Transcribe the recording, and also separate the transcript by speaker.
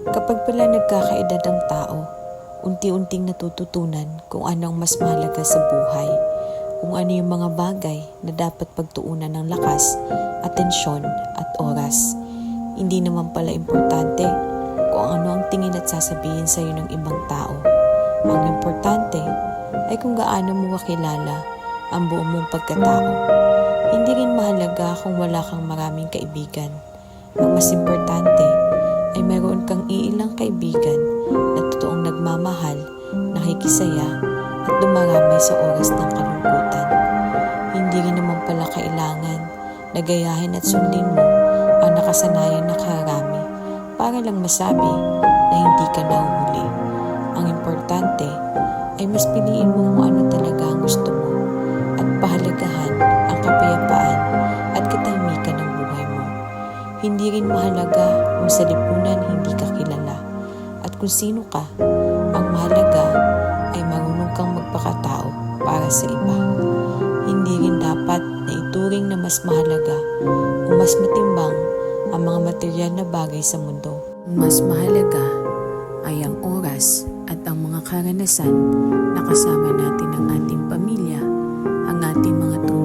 Speaker 1: Kapag pala nagkakaedad ang tao, unti-unting natututunan kung ano ang mas mahalaga sa buhay, kung ano yung mga bagay na dapat pagtuunan ng lakas, atensyon at oras. Hindi naman pala importante kung ano ang tingin at sasabihin sa iyo ng ibang tao. Ang importante ay kung gaano mo kakilala ang buong mong pagkatao. Hindi rin mahalaga kung wala kang maraming kaibigan. Ang mas importante ay mayroon kang iilang kaibigan na totoong nagmamahal, nakikisaya at dumaramay sa oras ng kalungkutan. Hindi rin naman pala kailangan na gayahin at sundin mo ang nakasanayan na karami para lang masabi na hindi ka nahuhuli. Ang importante ay mas piliin mo kung ano talaga ang gusto mo at pahalagahan ang kapayapaan at katahimikan ng buhay mo. Hindi rin mahalaga kung sa lipunan hindi ka kilala at kung sino ka. Ang mahalaga ay marunong kang magpakatao para sa iba. Hindi rin dapat na ituring na mas mahalaga o mas matimbang ang mga material na bagay sa mundo. Mas mahalaga ay ang oras at ang mga karanasan na kasama natin ang ating pamilya, ang ating mga tunay